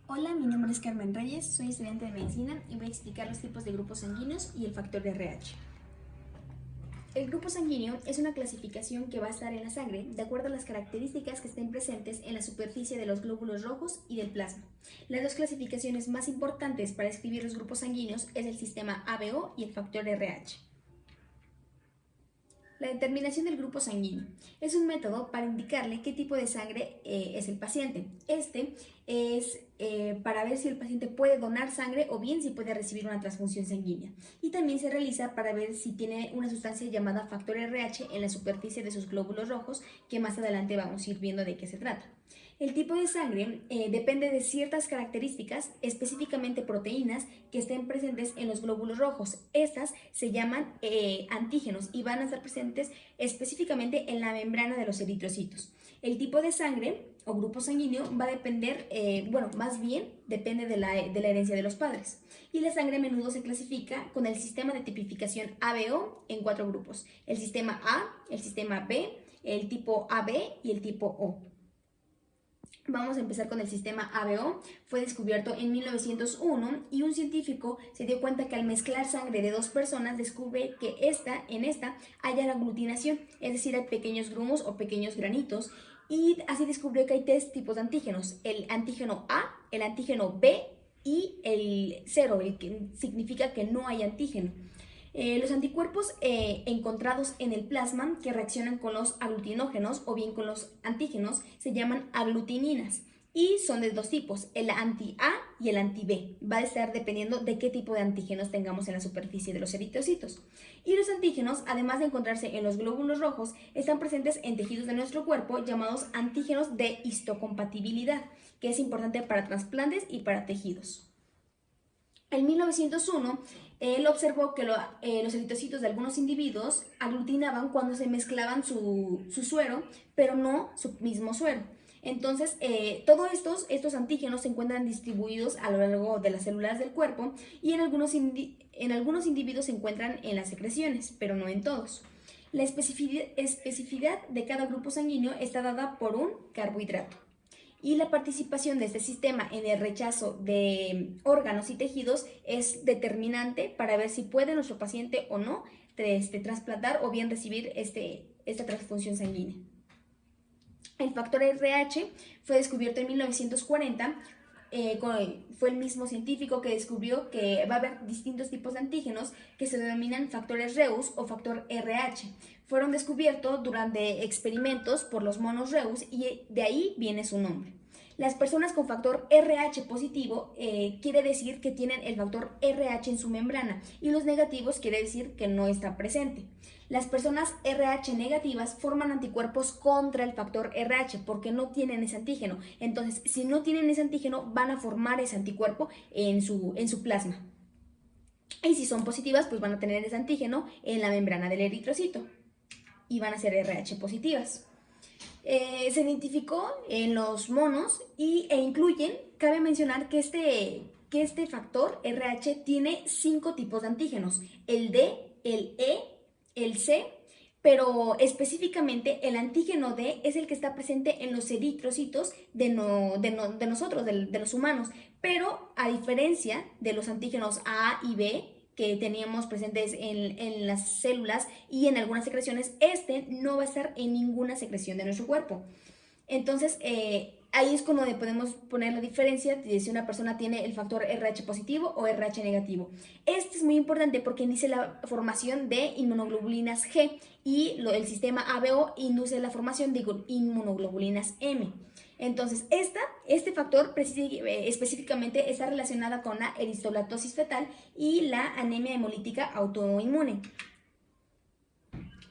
Hola, mi nombre es Carmen Reyes, soy estudiante de medicina y voy a explicar los tipos de grupos sanguíneos y el factor RH. El grupo sanguíneo es una clasificación que va a estar en la sangre de acuerdo a las características que estén presentes en la superficie de los glóbulos rojos y del plasma. Las dos clasificaciones más importantes para escribir los grupos sanguíneos es el sistema ABO y el factor RH. La determinación del grupo sanguíneo es un método para indicarle qué tipo de sangre es el paciente. Este es para ver si el paciente puede donar sangre o bien si puede recibir una transfusión sanguínea. Y también se realiza para ver si tiene una sustancia llamada factor RH en la superficie de sus glóbulos rojos, que más adelante vamos a ir viendo de qué se trata. El tipo de sangre depende de ciertas características, específicamente proteínas, que estén presentes en los glóbulos rojos. Estas se llaman antígenos y van a estar presentes específicamente en la membrana de los eritrocitos. El tipo de sangre o grupo sanguíneo va a depender, más bien depende de la herencia de los padres. Y la sangre a menudo se clasifica con el sistema de tipificación ABO en 4 grupos: el sistema A, el sistema B, el tipo AB y el tipo O. Vamos a empezar con el sistema ABO. Fue descubierto en 1901 y un científico se dio cuenta que al mezclar sangre de dos personas descubre que en esta haya la aglutinación, es decir, hay pequeños grumos o pequeños granitos, y así descubrió que hay 3 tipos de antígenos: el antígeno A, el antígeno B y el cero, el que significa que no hay antígeno. Los anticuerpos encontrados en el plasma que reaccionan con los aglutinógenos o bien con los antígenos se llaman aglutininas y son de 2 tipos, el anti-A y el anti-B. Va a estar dependiendo de qué tipo de antígenos tengamos en la superficie de los eritrocitos. Y los antígenos, además de encontrarse en los glóbulos rojos, están presentes en tejidos de nuestro cuerpo llamados antígenos de histocompatibilidad, que es importante para trasplantes y para tejidos. En 1901, él observó que los eritrocitos de algunos individuos aglutinaban cuando se mezclaban su suero, pero no su mismo suero. Entonces, todos estos antígenos se encuentran distribuidos a lo largo de las células del cuerpo y en algunos individuos se encuentran en las secreciones, pero no en todos. La especificidad de cada grupo sanguíneo está dada por un carbohidrato. Y la participación de este sistema en el rechazo de órganos y tejidos es determinante para ver si puede nuestro paciente o no trasplantar o bien recibir esta transfusión sanguínea. El factor RH fue descubierto en 1940. Fue el mismo científico que descubrió que va a haber distintos tipos de antígenos que se denominan factores Reus o factor RH. Fueron descubiertos durante experimentos por los monos Reus y de ahí viene su nombre. Las personas con factor RH positivo quiere decir que tienen el factor RH en su membrana y los negativos quiere decir que no está presente. Las personas RH negativas forman anticuerpos contra el factor RH porque no tienen ese antígeno. Entonces, si no tienen ese antígeno, van a formar ese anticuerpo en su plasma. Y si son positivas, pues van a tener ese antígeno en la membrana del eritrocito y van a ser RH positivas. Se identificó en los monos e incluyen, cabe mencionar que este factor RH tiene 5 tipos de antígenos: el D, el E, el C, pero específicamente el antígeno D es el que está presente en los eritrocitos de nosotros, de los humanos, pero a diferencia de los antígenos A y B que teníamos presentes en las células y en algunas secreciones, este no va a estar en ninguna secreción de nuestro cuerpo. Entonces, ahí es cuando podemos poner la diferencia de si una persona tiene el factor RH positivo o RH negativo. Este es muy importante porque inicia la formación de inmunoglobulinas G y el sistema ABO induce la formación de inmunoglobulinas M. Entonces, este factor específicamente está relacionada con la eristrolactosis fetal y la anemia hemolítica autoinmune.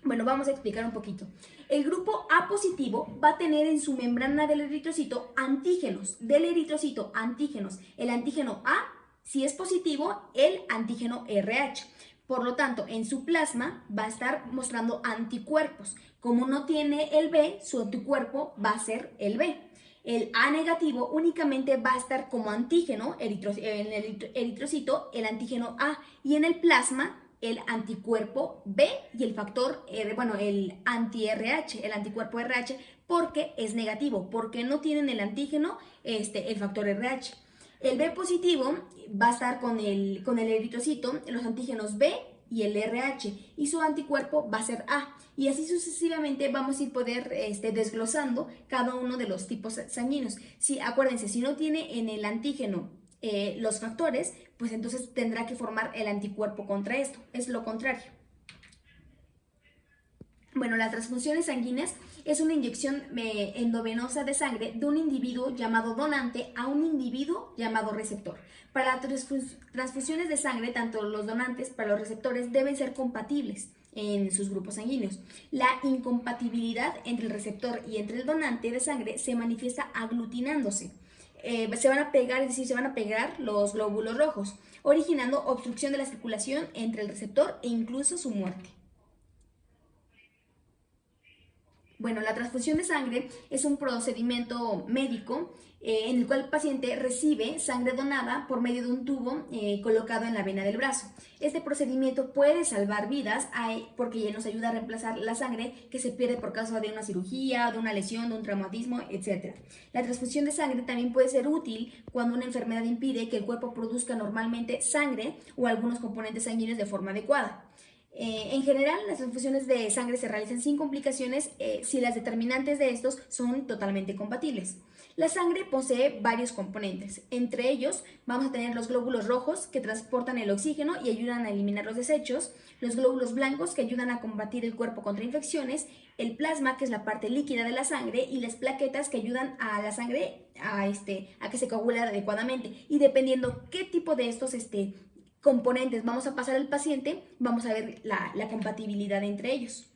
Bueno, vamos a explicar un poquito. El grupo A positivo va a tener en su membrana del eritrocito antígenos. Del eritrocito, antígenos. El antígeno A, si es positivo, el antígeno RH. Por lo tanto, en su plasma va a estar mostrando anticuerpos. Como no tiene el B, su anticuerpo va a ser el B. El A negativo únicamente va a estar como antígeno en el eritrocito, el antígeno A, y en el plasma el anticuerpo B y el factor, el anti-RH, el anticuerpo RH, porque es negativo, porque no tienen el antígeno, el factor RH. El B positivo va a estar con el eritrocito, los antígenos B y el RH, y su anticuerpo va a ser A. Y así sucesivamente vamos a ir poder desglosando cada uno de los tipos sanguíneos. Si, acuérdense, si no tiene en el antígeno los factores, pues entonces tendrá que formar el anticuerpo contra esto. Es lo contrario. Bueno, las transfusiones sanguíneas es una inyección endovenosa de sangre de un individuo llamado donante a un individuo llamado receptor. Para las transfusiones de sangre, tanto los donantes para los receptores deben ser compatibles en sus grupos sanguíneos. La incompatibilidad entre el receptor y entre el donante de sangre se manifiesta aglutinándose. Se van a pegar, es decir, se van a pegar los glóbulos rojos, originando obstrucción de la circulación entre el receptor e incluso su muerte. Bueno, la transfusión de sangre es un procedimiento médico en el cual el paciente recibe sangre donada por medio de un tubo colocado en la vena del brazo. Este procedimiento puede salvar vidas porque nos ayuda a reemplazar la sangre que se pierde por causa de una cirugía, de una lesión, de un traumatismo, etc. La transfusión de sangre también puede ser útil cuando una enfermedad impide que el cuerpo produzca normalmente sangre o algunos componentes sanguíneos de forma adecuada. En general, las transfusiones de sangre se realizan sin complicaciones si las determinantes de estos son totalmente compatibles. La sangre posee varios componentes. Entre ellos vamos a tener los glóbulos rojos que transportan el oxígeno y ayudan a eliminar los desechos, los glóbulos blancos que ayudan a combatir el cuerpo contra infecciones, el plasma que es la parte líquida de la sangre y las plaquetas que ayudan a la sangre a que se coagule adecuadamente. Y dependiendo qué tipo de estos componentes vamos a pasar al paciente, vamos a ver la compatibilidad entre ellos.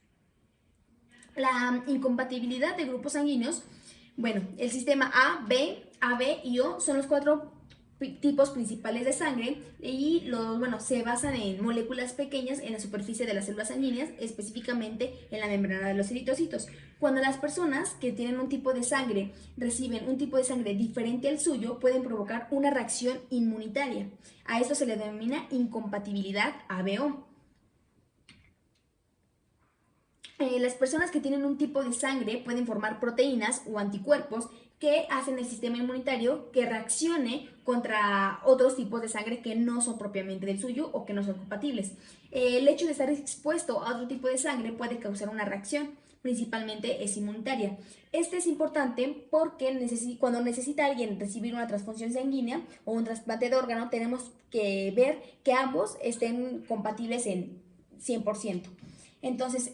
La incompatibilidad de grupos sanguíneos, bueno, el sistema A, B, AB y O son los 4 tipos principales de sangre y se basan en moléculas pequeñas en la superficie de las células sanguíneas, específicamente en la membrana de los eritrocitos. Cuando las personas que tienen un tipo de sangre reciben un tipo de sangre diferente al suyo, pueden provocar una reacción inmunitaria. A esto se le denomina incompatibilidad ABO. Las personas que tienen un tipo de sangre pueden formar proteínas o anticuerpos que hacen el sistema inmunitario que reaccione contra otros tipos de sangre que no son propiamente del suyo o que no son compatibles. El hecho de estar expuesto a otro tipo de sangre puede causar una reacción, principalmente es inmunitaria. Este es importante porque cuando necesita alguien recibir una transfusión sanguínea o un trasplante de órgano, tenemos que ver que ambos estén compatibles en 100%. Entonces,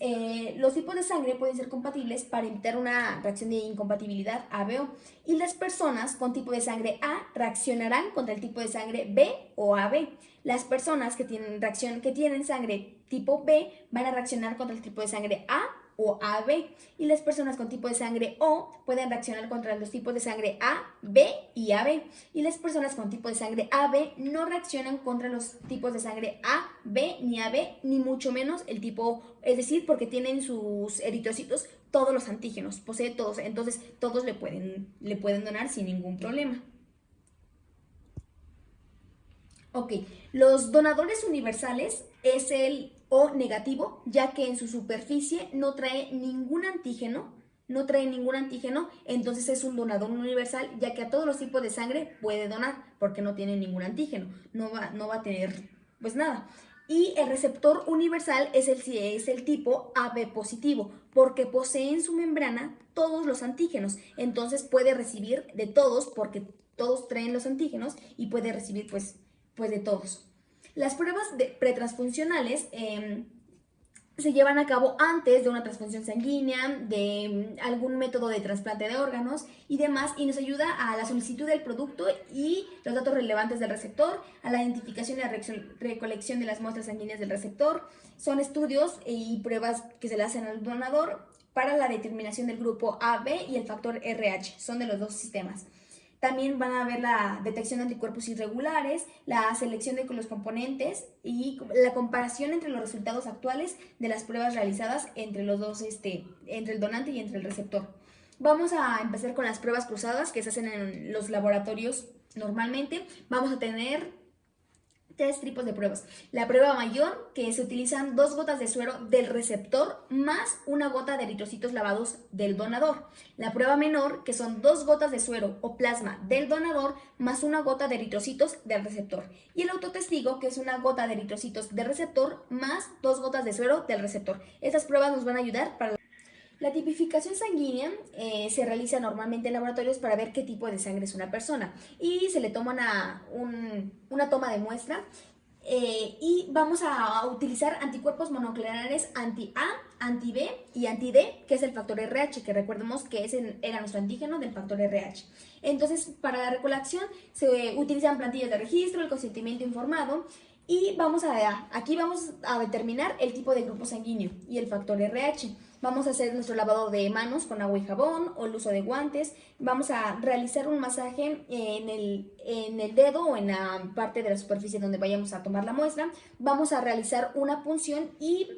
los tipos de sangre pueden ser compatibles para evitar una reacción de incompatibilidad ABO. Y las personas con tipo de sangre A reaccionarán contra el tipo de sangre B o AB. Las personas que tienen sangre tipo B van a reaccionar contra el tipo de sangre A o AB. Y las personas con tipo de sangre O pueden reaccionar contra los tipos de sangre A, B y AB. Y las personas con tipo de sangre AB no reaccionan contra los tipos de sangre A, B ni AB, ni mucho menos el tipo O. Es decir, porque tienen sus eritrocitos todos los antígenos, posee todos, entonces todos le pueden donar sin ningún problema. Ok, los donadores universales es el O negativo, ya que en su superficie no trae ningún antígeno, entonces es un donador universal, ya que a todos los tipos de sangre puede donar, porque no tiene ningún antígeno, no va a tener pues nada. Y el receptor universal es el tipo AB positivo, porque posee en su membrana todos los antígenos, entonces puede recibir de todos, porque todos traen los antígenos y puede recibir pues de todos. Las pruebas pretransfuncionales se llevan a cabo antes de una transfusión sanguínea, de algún método de trasplante de órganos y demás, y nos ayuda a la solicitud del producto y los datos relevantes del receptor, a la identificación y la recolección de las muestras sanguíneas del receptor. Son estudios y pruebas que se le hacen al donador para la determinación del grupo AB y el factor RH, son de los dos sistemas. También van a ver la detección de anticuerpos irregulares, la selección de los componentes y la comparación entre los resultados actuales de las pruebas realizadas entre los dos, entre el donante y entre el receptor. Vamos a empezar con las pruebas cruzadas que se hacen en los laboratorios normalmente. Vamos a tener Tres tipos de pruebas. La prueba mayor, que se utilizan 2 gotas de suero del receptor más una gota de eritrocitos lavados del donador. La prueba menor, que son 2 gotas de suero o plasma del donador más una gota de eritrocitos del receptor. Y el autotestigo, que es una gota de eritrocitos del receptor más 2 gotas de suero del receptor. Estas pruebas nos van a ayudar para la tipificación sanguínea. Se realiza normalmente en laboratorios para ver qué tipo de sangre es una persona y se le toma una toma de muestra y vamos a utilizar anticuerpos monoclonales anti-A, anti-B y anti-D, que es el factor RH, que recordemos que era nuestro antígeno del factor RH. Entonces, para la recolección se utilizan plantillas de registro, el consentimiento informado, y aquí vamos a determinar el tipo de grupo sanguíneo y el factor RH. Vamos a hacer nuestro lavado de manos con agua y jabón o el uso de guantes. Vamos a realizar un masaje en el dedo o en la parte de la superficie donde vayamos a tomar la muestra. Vamos a realizar una punción y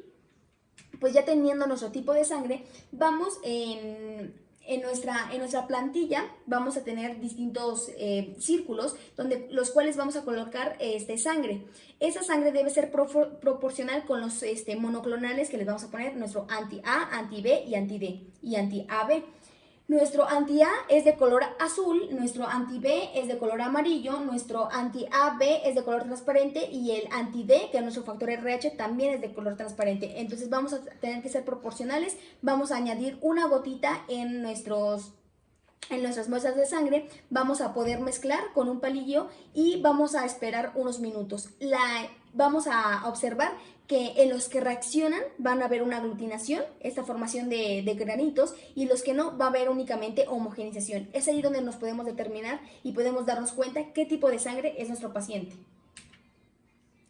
pues ya teniendo nuestro tipo de sangre, vamos en nuestra plantilla vamos a tener distintos círculos los cuales vamos a colocar sangre. Esa sangre debe ser proporcional con los monoclonales que les vamos a poner, nuestro anti-A, anti-B y anti-D y anti-AB. Nuestro anti-A es de color azul, nuestro anti-B es de color amarillo, nuestro anti-AB es de color transparente y el anti-D, que es nuestro factor RH, también es de color transparente. Entonces vamos a tener que ser proporcionales, vamos a añadir una gotita en nuestras muestras de sangre, vamos a poder mezclar con un palillo y vamos a esperar unos minutos. Vamos a observar que en los que reaccionan van a haber una aglutinación, esta formación de granitos, y los que no va a haber únicamente homogenización. Es ahí donde nos podemos determinar y podemos darnos cuenta qué tipo de sangre es nuestro paciente.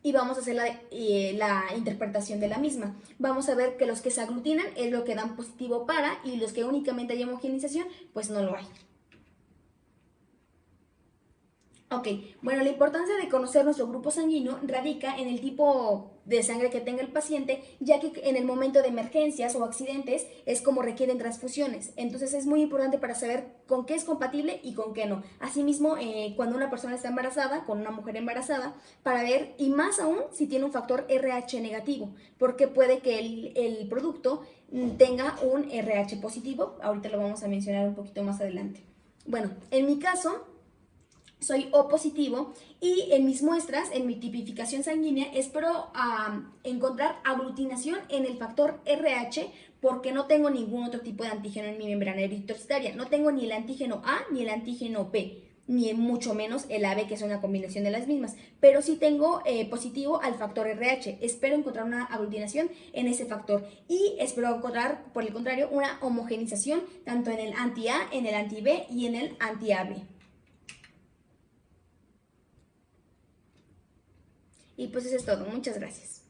Y vamos a hacer la interpretación de la misma. Vamos a ver que los que se aglutinan es lo que dan positivo para, y los que únicamente hay homogenización, pues no lo hay. Ok, bueno, la importancia de conocer nuestro grupo sanguíneo radica en el tipo de sangre que tenga el paciente, ya que en el momento de emergencias o accidentes es como requieren transfusiones. Entonces es muy importante para saber con qué es compatible y con qué no. Asimismo, cuando una persona está embarazada, con una mujer embarazada, para ver, y más aún si tiene un factor RH negativo, porque puede que el producto tenga un RH positivo. Ahorita lo vamos a mencionar un poquito más adelante. Bueno, en mi caso soy O positivo y en mis muestras, en mi tipificación sanguínea, espero encontrar aglutinación en el factor RH porque no tengo ningún otro tipo de antígeno en mi membrana eritrocitaria. No tengo ni el antígeno A ni el antígeno P, ni mucho menos el AB, que es una combinación de las mismas, pero sí tengo positivo al factor RH. Espero encontrar una aglutinación en ese factor y espero encontrar, por el contrario, una homogenización tanto en el anti-A, en el anti-B y en el anti-AB. Y pues eso es todo. Muchas gracias.